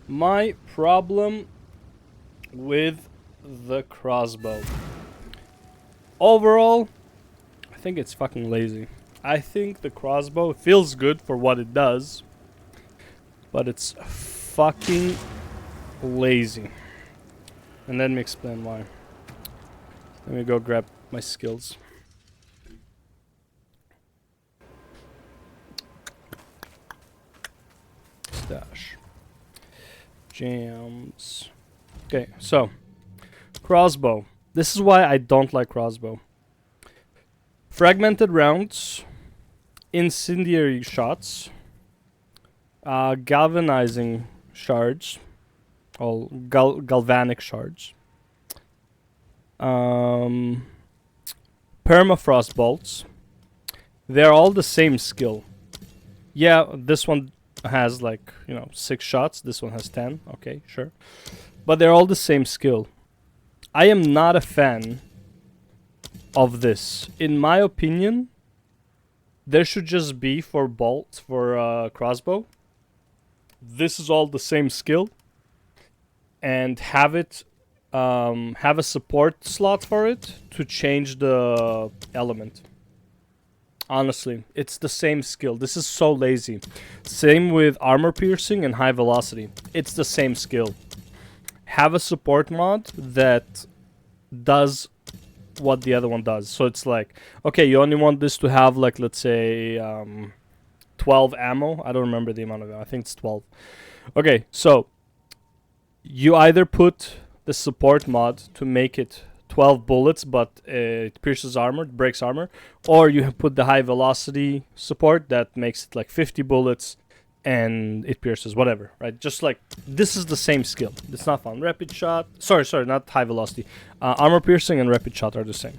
My problem with the crossbow. Overall, I think it's fucking lazy. I think the crossbow feels good for what it does, but it's fucking lazy. And let me explain why. Let me go grab my skills. Stash. Jams. Okay, so crossbow. This is why I don't like crossbow. Fragmented rounds, incendiary shots, galvanizing shards, or galvanic shards, permafrost bolts. They're all the same skill. Yeah, this one has like 6 shots. This one has 10. Okay, sure, but they're all the same skill. I am not a fan of this. In my opinion, there should just be for crossbow. This is all the same skill, and have a support slot for it to change the element. Honestly, it's the same skill. This is so lazy. Same with armor piercing and high velocity. It's the same skill. Have a support mod that does what the other one does. So it's like, okay, you only want this to have like, let's say 12 ammo. I don't remember the amount of it. I think it's 12. Okay, so you either put the support mod to make it 12 bullets, but it pierces armor, breaks armor, or you put the high velocity support that makes it like 50 bullets and it pierces whatever, right? Just like this is the same skill. It's not fun. Rapid shot. Sorry, not high velocity. Armor piercing and rapid shot are the same.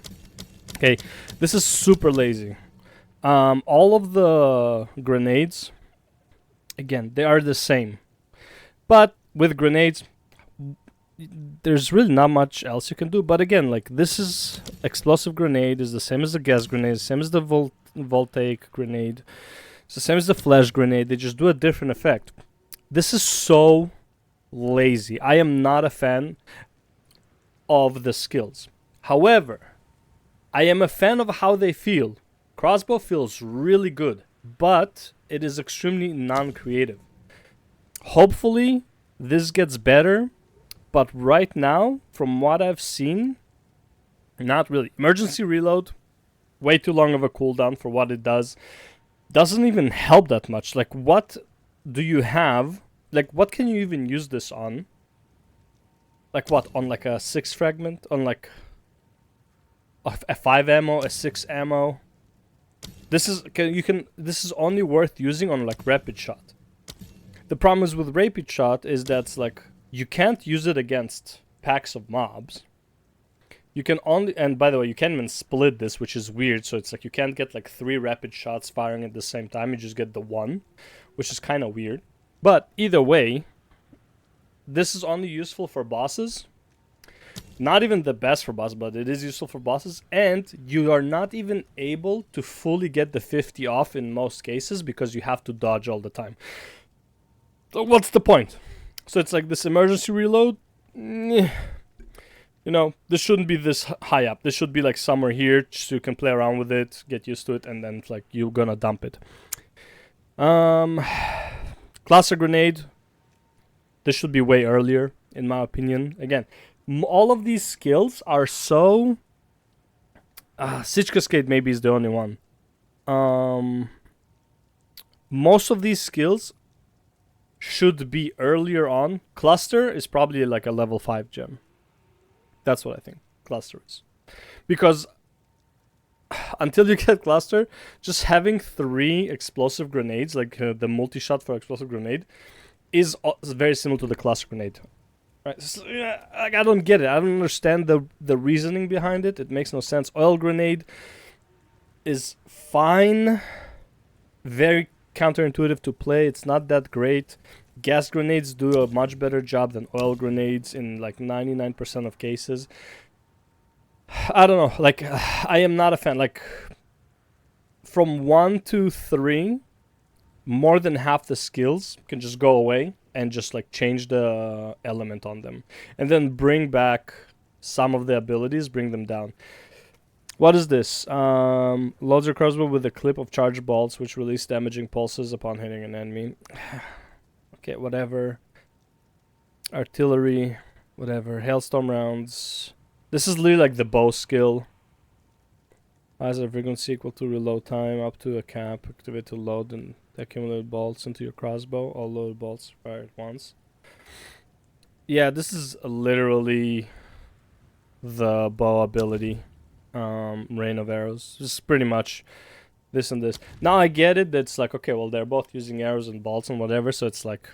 Okay, this is super lazy. All of the grenades, again, they are the same, but with grenades, there's really not much else you can do. But again, like this is explosive grenade is the same as the gas grenade, same as the voltaic grenade. It's the same as the flash grenade. They just do a different effect. This is so lazy. I am not a fan of the skills. However, I am a fan of how they feel. Crossbow feels really good, but it is extremely non-creative. Hopefully, this gets better, but right now, from what I've seen, not really. Emergency reload, way too long of a cooldown for what it does. Doesn't even help that much. Like, what do you have? Like, what can you even use this on? Like, what? On, like, a 6 fragment? On, like, a 5 ammo? A 6 ammo? This is only worth using on, like, rapid shot. The problem is with rapid shot is that, like, you can't use it against packs of mobs. You can only, and by the way, you can't even split this, which is weird. So it's like you can't get like 3 rapid shots firing at the same time. You just get the 1, which is kind of weird. But either way, this is only useful for bosses. Not even the best for bosses, but it is useful for bosses. And you are not even able to fully get the 50 off in most cases because you have to dodge all the time. So what's the point? So it's like this emergency reload. This shouldn't be this high up. This should be like somewhere here so you can play around with it, get used to it, and then like you're gonna dump it. Cluster grenade. This should be way earlier, in my opinion. Again, all of these skills are so... Siege Cascade maybe is the only one. Most of these skills should be earlier on. Cluster is probably like a level 5 gem. That's what I think cluster is. Because until you get cluster, just having 3 explosive grenades, like the multi-shot for explosive grenade, is very similar to the cluster grenade. Right? So, I don't get it. I don't understand the reasoning behind it. It makes no sense. Oil grenade is fine. Very counterintuitive to play. It's not that great. Gas grenades do a much better job than oil grenades in like 99% of cases. I don't know. Like, I am not a fan. Like, from 1 to 3, more than half the skills can just go away and just like change the element on them, and then bring back some of the abilities, bring them down. What is this? Loads your crossbow with a clip of charged bolts, which release damaging pulses upon hitting an enemy. Okay, whatever. Artillery, whatever. Hailstorm rounds. This is literally like the bow skill. Has a frequency equal to reload time up to a cap. Activate to load and accumulate bolts into your crossbow. All loaded bolts fire at once. Yeah, this is literally the bow ability. Rain of arrows. This is pretty much this and this. Now I get it. That's like, okay, well, they're both using arrows and bolts and whatever, so it's like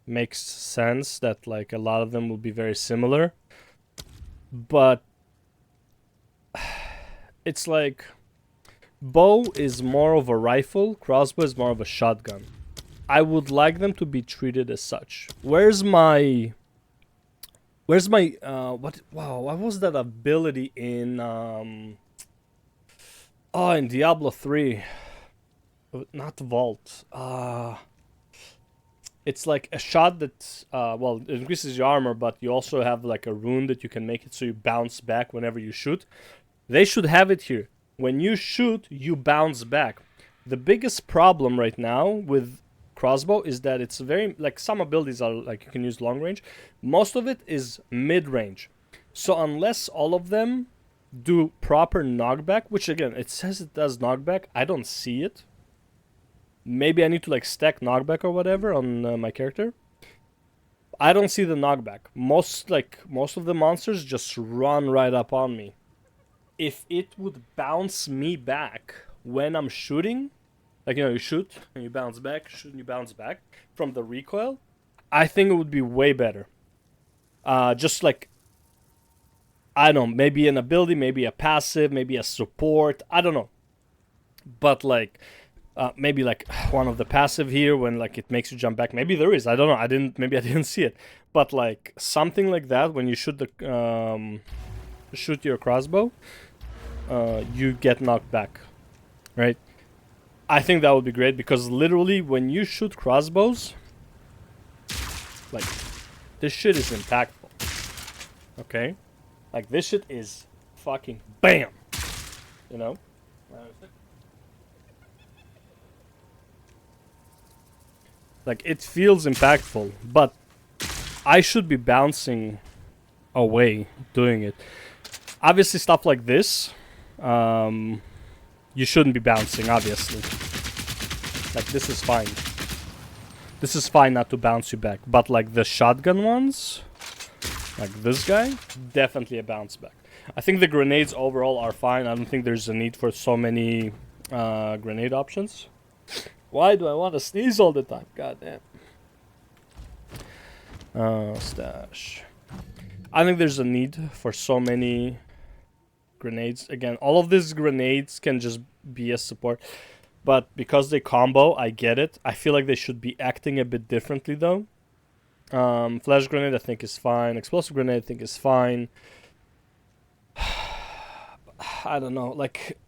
makes sense that like a lot of them will be very similar. But it's like bow is more of a rifle, crossbow is more of a shotgun. I would like them to be treated as such. Where's my what was that ability in in Diablo 3? Not Vault. It's like a shot that well, it increases your armor, but you also have like a rune that you can make it so you bounce back whenever you shoot. They should have it here. When you shoot, you bounce back. The biggest problem right now with crossbow is that it's very, like, some abilities are like you can use long range. Most of it is mid range. So unless all of them do proper knockback, which again, it says it does knockback, I don't see it. Maybe I need to like stack knockback or whatever on my character. I don't see the knockback. Most of the monsters just run right up on me. If it would bounce me back when I'm shooting, like, you know, you shoot and you bounce back, shoot and you bounce back from the recoil, I think it would be way better. Just like, I don't know, maybe an ability, maybe a passive, maybe a support, I don't know. But like, maybe like one of the passive here when like it makes you jump back. Maybe there is, I don't know, maybe I didn't see it. But like something like that when you shoot the shoot your crossbow, you get knocked back, right? I think that would be great because literally when you shoot crossbows, like, this shit is impactful. Okay? Like, this shit is fucking BAM! You know? Like, it feels impactful, but I should be bouncing away doing it. Obviously, stuff like this, you shouldn't be bouncing, obviously. Like, this is fine. This is fine not to bounce you back. But, like, the shotgun ones, like this guy, definitely a bounce back. I think the grenades overall are fine. I don't think there's a need for so many grenade options. Why do I want to sneeze all the time? God damn. Stash. I think there's a need for so many grenades. Again, all of these grenades can just be a support, but because they combo, I get it. I feel like they should be acting a bit differently though. Flash grenade I think is fine. Explosive grenade I think is fine. I don't know, like,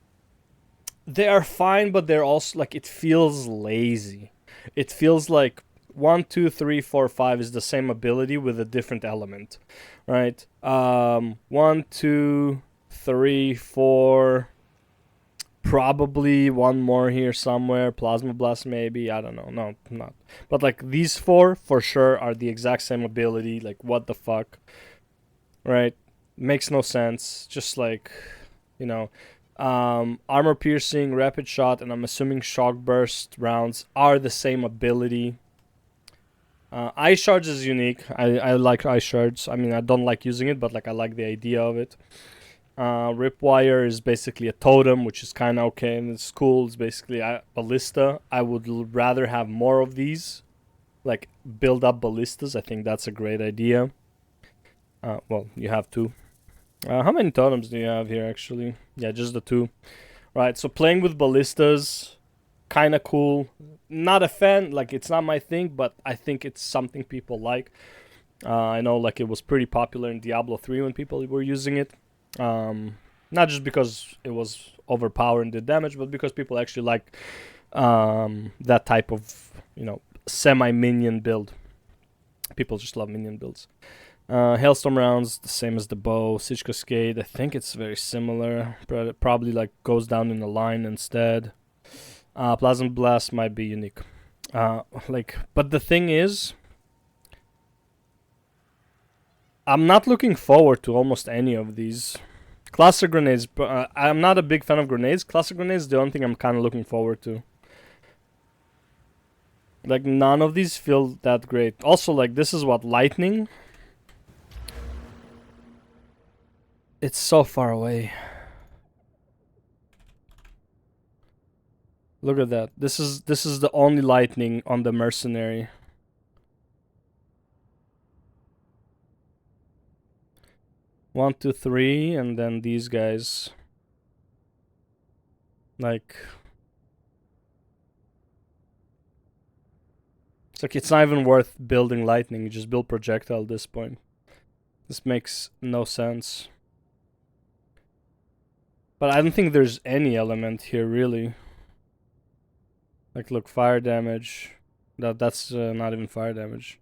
they are fine, but they're also like, it feels lazy. It feels like 1, 2, 3, 4, 5 is the same ability with a different element, right? 1, 2, 3, 4, probably one more here somewhere. Plasma Blast maybe, I don't know. No, not. But like these 4 for sure are the exact same ability. Like, what the fuck, right? Makes no sense. Just like, you know, armor piercing, rapid shot, and I'm assuming shock burst rounds are the same ability. Ice shards is unique. I like ice shards. I mean, I don't like using it, but like I like the idea of it. Ripwire is basically a totem, which is kind of okay and it's cool. It's basically a ballista. I would rather have more of these, like build up ballistas. I think that's a great idea. Well, you have 2. How many totems do you have here actually? Yeah, just the 2. Right, so playing with ballistas, kind of cool. Not a fan, like it's not my thing, but I think it's something people like. I know like it was pretty popular in Diablo 3 when people were using it. Not just because it was overpowered and did damage, but because people actually like that type of, you know, semi-minion build. People just love minion builds. Hailstorm rounds, the same as the bow. Siege Cascade, I think it's very similar. But it probably like goes down in a line instead. Plasma Blast might be unique. But the thing is, I'm not looking forward to almost any of these. Cluster grenades, I'm not a big fan of grenades. Cluster grenades is the only thing I'm kind of looking forward to. Like, none of these feel that great. Also, like, this is what, lightning? It's so far away. Look at that. This is the only lightning on the mercenary. One, two, three, and then these guys. Like, it's like it's not even worth building lightning. You just build projectile at this point. This makes no sense. But I don't think there's any element here really. Like, look, fire damage. That's not even fire damage.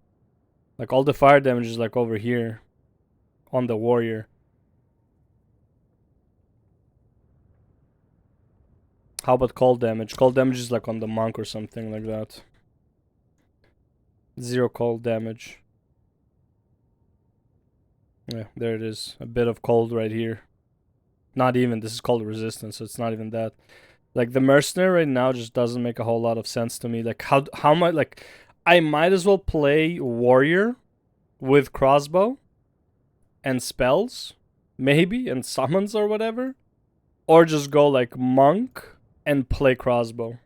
Like, all the fire damage is like over here on the warrior. How about cold damage? Cold damage is like on the monk or something like that. 0 cold damage. Yeah, there it is. A bit of cold right here. Not even. This is called resistance, so it's not even that. Like, the mercenary right now just doesn't make a whole lot of sense to me. Like, how might, like, I might as well play warrior with crossbow and spells, maybe, and summons or whatever, or just go like monk and play crossbow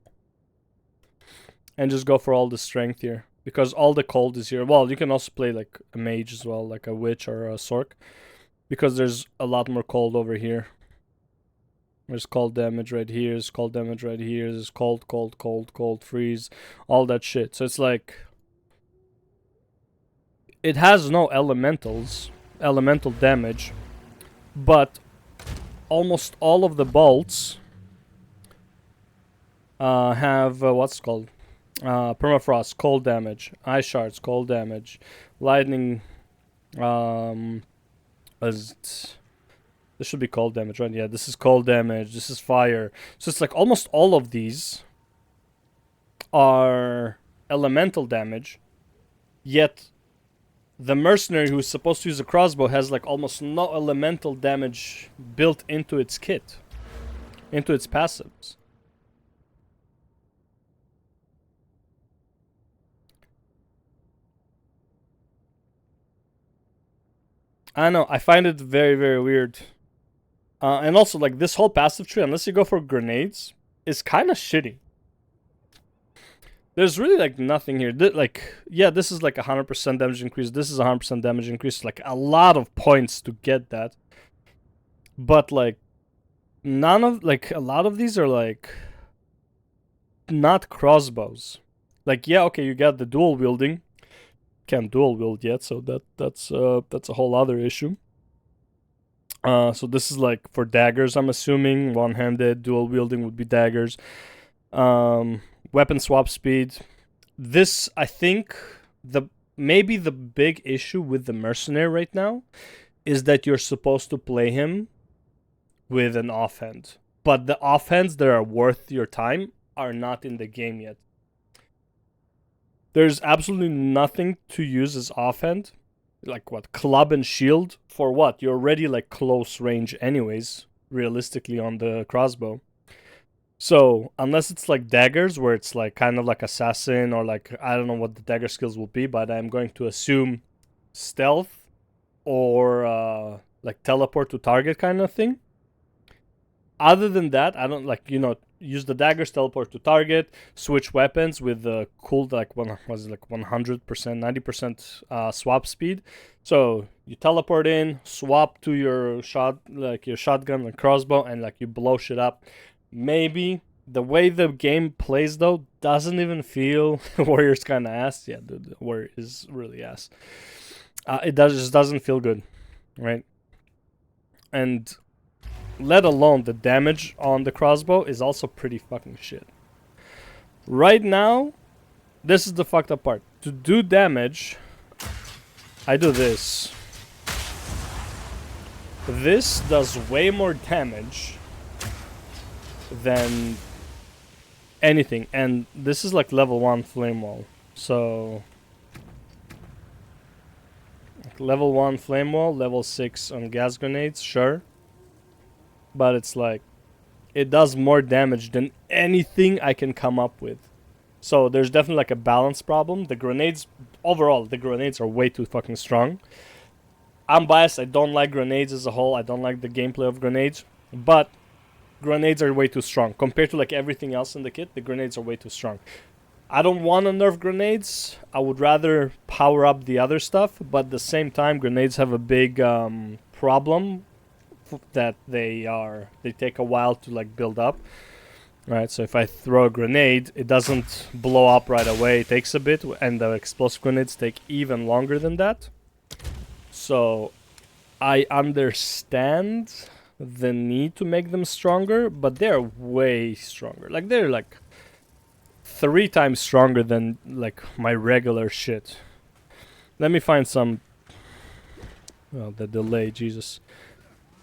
and just go for all the strength here, because all the cold is here. Well, you can also play like a mage as well, like a witch or a sork, because there's a lot more cold over here. There's cold damage right here, there's cold damage right here, there's cold, cold, cold, cold, freeze, all that shit. So it's like, it has no elemental damage, but almost all of the bolts have what's called permafrost, cold damage, ice shards, cold damage, lightning. This should be cold damage, right? Yeah, this is cold damage. This is fire. So it's like almost all of these are elemental damage, yet the mercenary who's supposed to use a crossbow has like almost no elemental damage built into its kit, into its passives. I know, I find it very, very weird. And also, like, this whole passive tree, unless you go for grenades, is kind of shitty. There's really, like, nothing here. Yeah, this is, like, 100% damage increase. This is 100% damage increase. Like, a lot of points to get that. But, like, a lot of these are, like, not crossbows. Like, yeah, okay, you got the dual wielding. Can't dual wield yet, so that's a whole other issue. So this is like for daggers, I'm assuming. One-handed, dual wielding would be daggers. Weapon swap speed. This, I think, maybe the big issue with the mercenary right now is that you're supposed to play him with an offhand. But the offhands that are worth your time are not in the game yet. There's absolutely nothing to use as offhand. Like what? Club and shield? For what? You're already like close range anyways, realistically, on the crossbow. So, unless it's like daggers, where it's like kind of like assassin, or like, I don't know what the dagger skills will be, but I'm going to assume stealth or like teleport to target kind of thing. Other than that, I don't like, use the daggers, teleport to target, switch weapons with the cool, like, 100%, 90% swap speed. So you teleport in, swap to your your shotgun and crossbow, and like you blow shit up. Maybe the way the game plays though doesn't even feel Warrior's kind of ass. Yeah, the Warrior is really ass. It just doesn't feel good, right? And let alone the damage on the crossbow is also pretty fucking shit. Right now, this is the fucked up part. To do damage, I do this. This does way more damage than anything, and this is like level 1 flame wall. So level 1 flame wall, level 6 on gas grenades, sure. But it's like, it does more damage than anything I can come up with. So there's definitely like a balance problem. The grenades, overall, the grenades are way too fucking strong. I'm biased, I don't like grenades as a whole. I don't like the gameplay of grenades. But grenades are way too strong. Compared to like everything else in the kit, the grenades are way too strong. I don't want to nerf grenades. I would rather power up the other stuff. But at the same time, grenades have a big problem that they take a while to like build up. Right, so if I throw a grenade, it doesn't blow up right away. It takes a bit, and the explosive grenades take even longer than that. So I understand the need to make them stronger, but they're way stronger. Like, they're like 3 times stronger than like my regular shit. Let me find some. Oh, the delay, Jesus.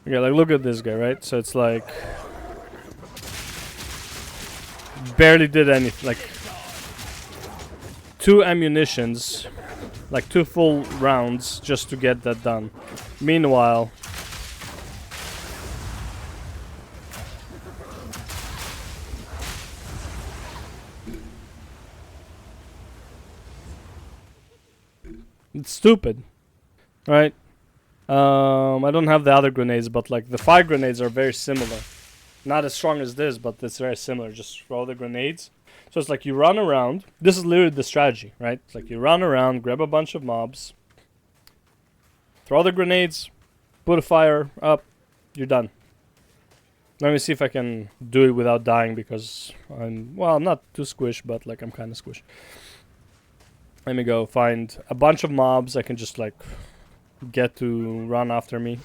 Okay, like, look at this guy, right? So it's like barely did anything. Like 2 ammunitions, like 2 full rounds just to get that done. Meanwhile, it's stupid, right? I don't have the other grenades, but like the fire grenades are very similar. Not as strong as this, but it's very similar. Just throw the grenades. So it's like you run around. This is literally the strategy, right? It's like you run around, grab a bunch of mobs, throw the grenades, put a fire up, you're done. Let me see if I can do it without dying, because I'm, well, I'm not too squished, but like I'm kind of squished. Let me go find a bunch of mobs I can just like get to run after me.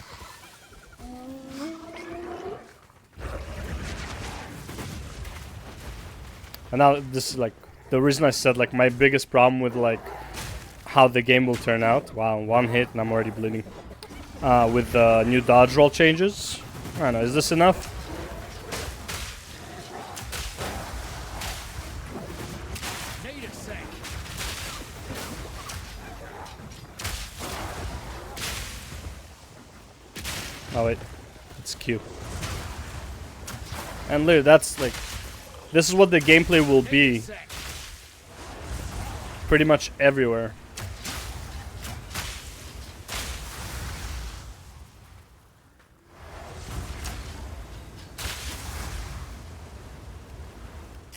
And now this is like the reason I said like my biggest problem with like how the game will turn out. Wow, 1 hit and I'm already bleeding. With the new dodge roll changes. I don't know, is this enough? Oh wait, it's Q. And literally, that's like, this is what the gameplay will be pretty much everywhere.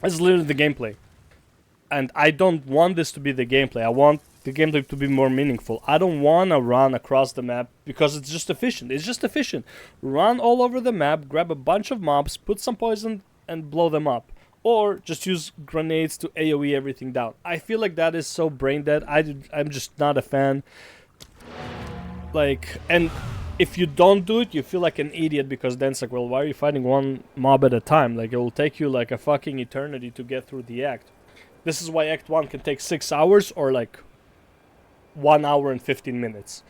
This is literally the gameplay. And I don't want this to be the gameplay. I want the gameplay to be more meaningful. I don't want to run across the map because it's just efficient. It's just efficient. Run all over the map, grab a bunch of mobs, put some poison, and blow them up. Or just use grenades to AoE everything down. I feel like that is so brain dead. I'm just not a fan. Like, and if you don't do it, you feel like an idiot, because then it's like, well, why are you fighting one mob at a time? Like, it will take you like a fucking eternity to get through the act. This is why Act 1 can take 6 hours or like 1 hour and 15 minutes.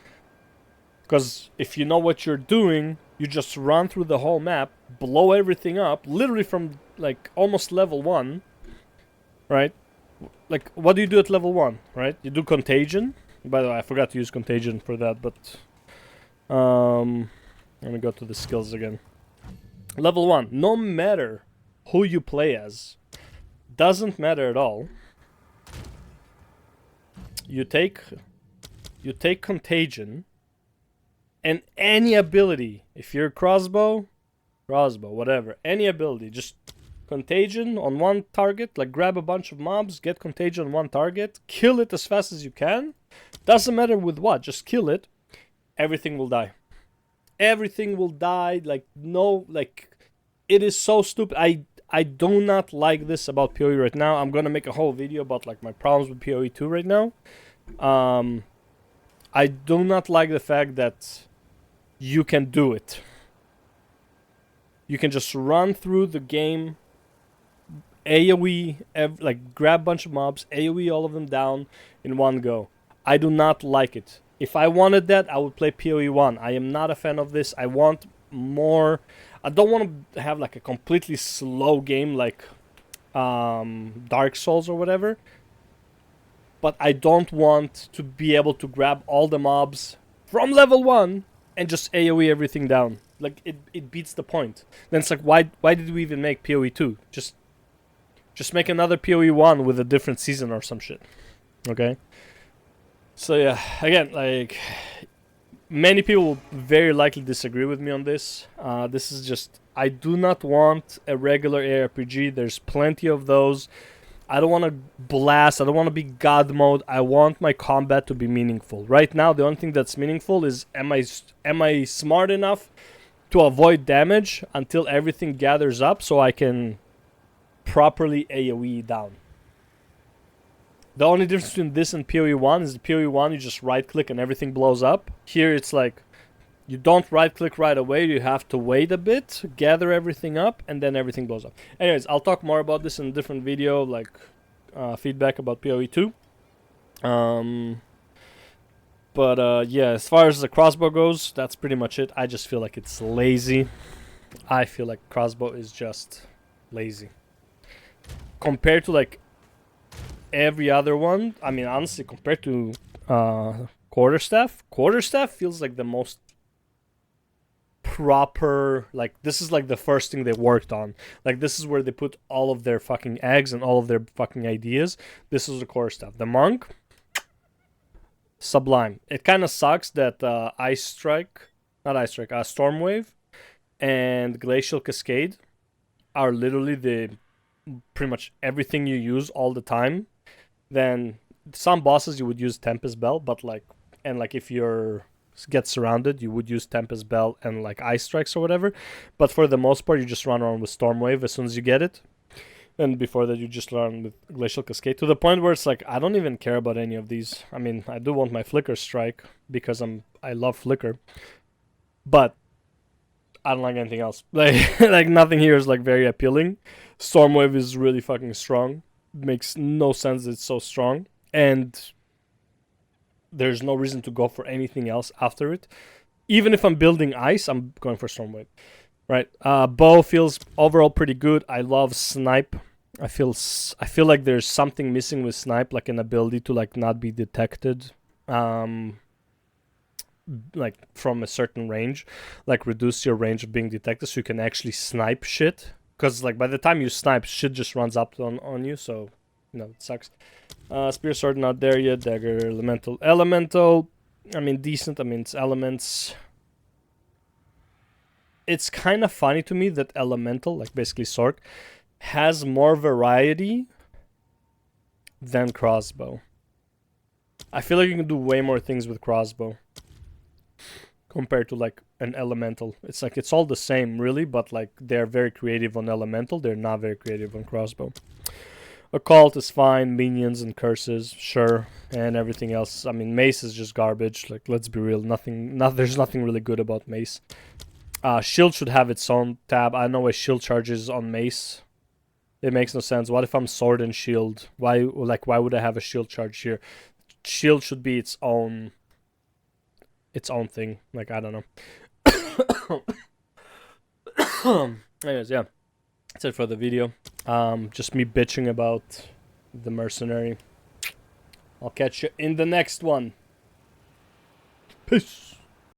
Because if you know what you're doing, you just run through the whole map, blow everything up, literally from like almost level 1, right? Like, what do you do at level 1, right? You do Contagion. By the way, I forgot to use Contagion for that, but let me go to the skills again. Level 1, no matter who you play as, doesn't matter at all. You take Contagion, and any ability, if you're Crossbow, whatever, any ability, just Contagion on one target, like grab a bunch of mobs, get Contagion on one target, kill it as fast as you can. Doesn't matter with what, just kill it. Everything will die. Everything will die. Like, no, like, it is so stupid. I do not like this about PoE right now. I'm gonna make a whole video about like my problems with PoE 2 right now. I do not like the fact that you can do it. You can just run through the game, AoE, like grab a bunch of mobs, AoE all of them down in one go. I do not like it. If I wanted that, I would play PoE 1. I am not a fan of this. I want more. I don't want to have like a completely slow game like Dark Souls or whatever. But I don't want to be able to grab all the mobs from level 1 and just AoE everything down. Like, it beats the point. Then it's like, why did we even make PoE 2? Just make another PoE 1 with a different season or some shit. Okay? So yeah, again, like, many people will very likely disagree with me on this. This is just, I do not want a regular ARPG. There's plenty of those. I don't want to blast. I don't want to be God mode. I want my combat to be meaningful. Right now, the only thing that's meaningful is am I smart enough to avoid damage until everything gathers up so I can properly AoE down. The only difference between this and PoE 1 is the PoE 1 you just right click and everything blows up. Here it's like you don't right click right away, you have to wait a bit, gather everything up, and then everything blows up. Anyways, I'll talk more about this in a different video, like feedback about PoE 2. Yeah, as far as the Crossbow goes, that's pretty much it. I just feel like it's lazy. I feel like Crossbow is just lazy. Compared to like every other one, I mean, honestly, compared to Quarterstaff feels like the most proper, like, this is like the first thing they worked on. Like, this is where they put all of their fucking eggs and all of their fucking ideas. This is the Quarterstaff. The Monk, sublime. It kind of sucks that Stormwave and Glacial Cascade are literally the pretty much everything you use all the time. Then some bosses you would use Tempest Bell, but like, and like if you're get surrounded, you would use Tempest Bell and like Ice Strikes or whatever. But for the most part, you just run around with Stormwave as soon as you get it. And before that, you just run with Glacial Cascade, to the point where it's like, I don't even care about any of these. I mean, I do want my Flicker Strike because I love Flicker. But I don't like anything else. Like nothing here is like very appealing. Stormwave is really fucking strong. Makes no sense it's so strong. And there's no reason to go for anything else after it. Even if I'm building ice, I'm going for Stormwave. Right. Bow feels overall pretty good. I love Snipe. I feel like there's something missing with Snipe, like an ability to like not be detected. Like from a certain range, like reduce your range of being detected so you can actually snipe shit. Because like by the time you snipe, shit just runs up on you, so you know, it sucks. Spear Sword not there yet. Dagger Elemental. I mean, decent. I mean, it's elements. It's kind of funny to me that Elemental, like basically Sword, has more variety than Crossbow. I feel like you can do way more things with Crossbow compared to like an Elemental. It's like it's all the same really, but like they're very creative on Elemental. They're not very creative on Crossbow. Occult is fine, minions and curses, sure, and everything else. I mean, Mace is just garbage. Like, let's be real, there's nothing really good about Mace. Shield should have its own tab. I know a shield charges on Mace. It makes no sense. What if I'm sword and shield? Why would I have a shield charge here? Shield should be its own thing. Like, I don't know. Anyways, yeah. That's it for the video. Just me bitching about the mercenary. I'll catch you in the next one. Peace.